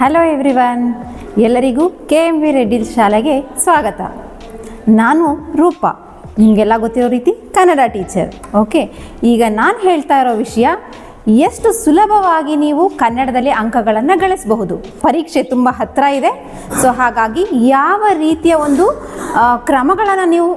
Hello everyone, ಎಲ್ಲರಿಗೂ KMV Reddy ಶಾಲೆಗೆ ಸ್ವಾಗತ. ನಾನು ರೂಪಾ, ನಿಮಗೆಲ್ಲ ಗೊತ್ತಿರೋ ರೀತಿ ಕನ್ನಡ ಟೀಚರ್. ಓಕೆ, ಈಗ ನಾನು ಹೇಳ್ತಾ ಇರೋ ವಿಷಯ ಎಷ್ಟು ಸುಲಭವಾಗಿ ನೀವು ಕನ್ನಡದಲ್ಲಿ ಅಂಕಗಳನ್ನು ಗಳಿಸಬಹುದು. ಪರೀಕ್ಷೆ ತುಂಬ ಹತ್ತಿರ ಇದೆ. ಸೊ ಹಾಗಾಗಿ ಯಾವ ರೀತಿಯ ಒಂದು ಕ್ರಮಗಳನ್ನು ನೀವು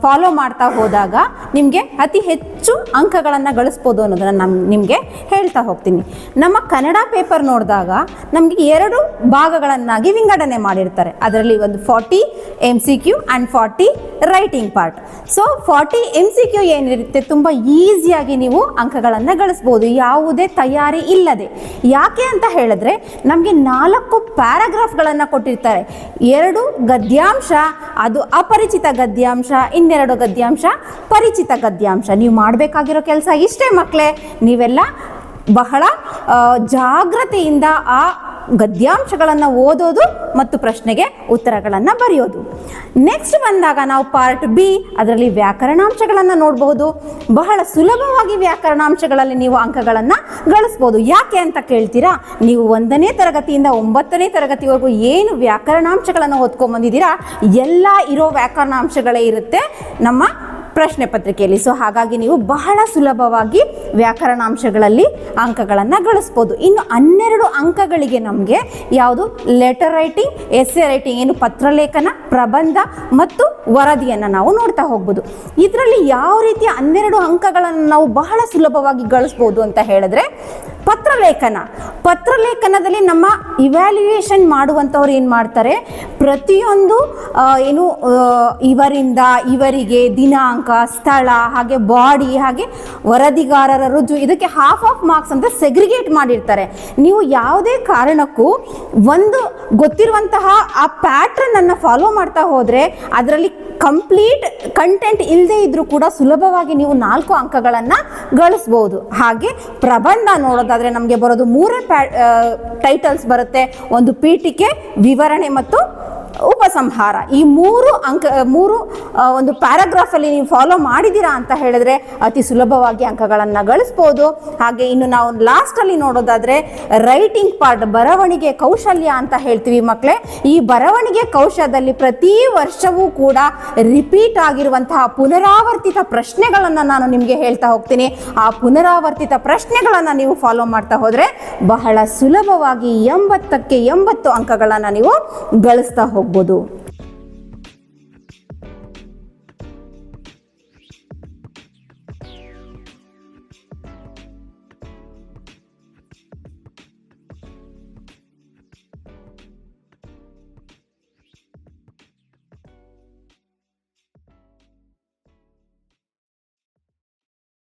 ಫಾಲೋ ಮಾಡ್ತಾ ಹೋದಾಗ ನಿಮಗೆ ಅತಿ ಹೆಚ್ಚು ಅಂಕಗಳನ್ನು ಗಳಿಸ್ಬೋದು ಅನ್ನೋದನ್ನು ನಿಮಗೆ ಹೇಳ್ತಾ ಹೋಗ್ತೀನಿ. ನಮ್ಮ ಕನ್ನಡ ಪೇಪರ್ ನೋಡಿದಾಗ ನಮಗೆ 2 ಭಾಗಗಳನ್ನಾಗಿ ವಿಂಗಡಣೆ ಮಾಡಿರ್ತಾರೆ. ಅದರಲ್ಲಿ ಒಂದು 40 MCQ and 40 writing part. So 40 MCQ ಏನಿರುತ್ತೆ, ತುಂಬ ಈಸಿಯಾಗಿ ನೀವು ಅಂಕಗಳನ್ನು ಗಳಿಸ್ಬೋದು ಯಾವುದೇ ತಯಾರಿ ಇಲ್ಲದೆ. ಯಾಕೆ ಅಂತ ಹೇಳಿದ್ರೆ ನಮಗೆ 4 ಪ್ಯಾರಾಗ್ರಾಫ್ಗಳನ್ನು ಕೊಟ್ಟಿರ್ತಾರೆ. 2 ಗದ್ಯಾಂಶ, ಅದು ಅಪರಿಚಿತ ಗದ್ಯಾಂಶ, 2 ಗದ್ಯಾಂಶ ಪರಿಚಿತ ಗದ್ಯಾಂಶ. ನೀವು ಮಾಡಬೇಕಾಗಿರೋ ಕೆಲಸ ಇಷ್ಟೇ ಮಕ್ಕಳೇ, ನೀವೆಲ್ಲ ಬಹಳ ಜಾಗ್ರತೆಯಿಂದ ಆ ಗದ್ಯಾಂಶಗಳನ್ನು ಓದೋದು ಮತ್ತು ಪ್ರಶ್ನೆಗೆ ಉತ್ತರಗಳನ್ನು ಬರೆಯೋದು. ನೆಕ್ಸ್ಟ್ ಬಂದಾಗ ನಾವು ಪಾರ್ಟ್ ಬಿ, ಅದರಲ್ಲಿ ವ್ಯಾಕರಣಾಂಶಗಳನ್ನು ನೋಡಬಹುದು. ಬಹಳ ಸುಲಭವಾಗಿ ವ್ಯಾಕರಣಾಂಶಗಳಲ್ಲಿ ನೀವು ಅಂಕಗಳನ್ನು ಗಳಿಸ್ಬೋದು. ಯಾಕೆ ಅಂತ ಕೇಳ್ತೀರಾ? ನೀವು 1ನೇ ತರಗತಿಯಿಂದ 9ನೇ ತರಗತಿವರೆಗೂ ಏನು ವ್ಯಾಕರಣಾಂಶಗಳನ್ನು ಓದ್ಕೊಂಡ್ಬಂದಿದ್ದೀರಾ, ಎಲ್ಲ ಇರೋ ವ್ಯಾಕರಣಾಂಶಗಳೇ ಇರುತ್ತೆ ನಮ್ಮ ಪ್ರಶ್ನೆ ಪತ್ರಿಕೆಯಲ್ಲಿ. ಸೊ ಹಾಗಾಗಿ ನೀವು ಬಹಳ ಸುಲಭವಾಗಿ ವ್ಯಾಕರಣಾಂಶಗಳಲ್ಲಿ ಅಂಕಗಳನ್ನು ಗಳಿಸ್ಬೋದು. ಇನ್ನು 12 ಅಂಕಗಳಿಗೆ ನಮಗೆ ಯಾವುದು ಲೆಟರ್ ರೈಟಿಂಗ್, ಎಸ್ಸೆ ರೈಟಿಂಗ್, ಏನು ಪತ್ರಲೇಖನ, ಪ್ರಬಂಧ ಮತ್ತು ವರದಿಯನ್ನು ನಾವು ನೋಡ್ತಾ ಹೋಗ್ಬೋದು. ಇದರಲ್ಲಿ ಯಾವ ರೀತಿಯ 12 ಅಂಕಗಳನ್ನು ನಾವು ಬಹಳ ಸುಲಭವಾಗಿ ಗಳಿಸ್ಬೋದು ಅಂತ ಹೇಳಿದ್ರೆ ಪತ್ರಲೇಖನದಲ್ಲಿ ನಮ್ಮ ಇವ್ಯಾಲ್ಯೂಯೇಷನ್ ಮಾಡುವಂಥವ್ರು ಏನು ಮಾಡ್ತಾರೆ, ಪ್ರತಿಯೊಂದು ಇವರಿಂದ ಇವರಿಗೆ ದಿನಾಂಕ, ಸ್ಥಳ, ಹಾಗೆ ಬಾಡಿ, ಹಾಗೆ ವರದಿಗಾರರ ರುಜು, ಇದಕ್ಕೆ ಹಾಫ್ ಮಾರ್ಕ್ಸ್ ಅಂತ ಸೆಗ್ರಿಗೇಟ್ ಮಾಡಿರ್ತಾರೆ. ನೀವು ಯಾವುದೇ ಕಾರಣಕ್ಕೂ ಒಂದು ಗೊತ್ತಿರುವಂತಹ ಆ ಪ್ಯಾಟ್ರನ್ ಅನ್ನು ಫಾಲೋ ಮಾಡ್ತಾ ಹೋದರೆ ಅದರಲ್ಲಿ ಕಂಪ್ಲೀಟ್ ಕಂಟೆಂಟ್ ಇಲ್ಲದೆ ಇದ್ರೂ ಕೂಡ ಸುಲಭವಾಗಿ ನೀವು 4 ಅಂಕಗಳನ್ನು ಗಳಿಸ್ಬೋದು. ಹಾಗೆ ಪ್ರಬಂಧ ನೋಡೋದಾದರೆ ನಮಗೆ ಬರೋದು 3 ಟೈಟಲ್ಸ್ ಬರುತ್ತೆ. ಒಂದು ಪೀಠಿಕೆ, ವಿವರಣೆ ಮತ್ತು ಉಪಸಂಹಾರ. ಈ 3 ಒಂದು ಪ್ಯಾರಾಗ್ರಾಫಲ್ಲಿ ನೀವು ಫಾಲೋ ಮಾಡಿದ್ದೀರಾ ಅಂತ ಹೇಳಿದ್ರೆ ಅತಿ ಸುಲಭವಾಗಿ ಅಂಕಗಳನ್ನು ಗಳಿಸ್ಬೋದು. ಹಾಗೆ ಇನ್ನು ನಾವು ಲಾಸ್ಟಲ್ಲಿ ನೋಡೋದಾದರೆ ರೈಟಿಂಗ್ ಪಾರ್ಟ್, ಬರವಣಿಗೆ ಕೌಶಲ್ಯ ಅಂತ ಹೇಳ್ತೀವಿ ಮಕ್ಕಳೇ. ಈ ಬರವಣಿಗೆ ಕೌಶಲ್ಯದಲ್ಲಿ ಪ್ರತಿ ವರ್ಷವೂ ಕೂಡ ರಿಪೀಟ್ ಆಗಿರುವಂತಹ ಪುನರಾವರ್ತಿತ ಪ್ರಶ್ನೆಗಳನ್ನು ನಾನು ನಿಮಗೆ ಹೇಳ್ತಾ ಹೋಗ್ತೀನಿ. ಆ ಪುನರಾವರ್ತಿತ ಪ್ರಶ್ನೆಗಳನ್ನು ನೀವು ಫಾಲೋ ಮಾಡ್ತಾ ಹೋದರೆ ಬಹಳ ಸುಲಭವಾಗಿ 80ಕ್ಕೆ 80 ಅಂಕಗಳನ್ನು ನೀವು ಗಳಿಸ್ತಾ ಹೋಗ್ಬೋದು.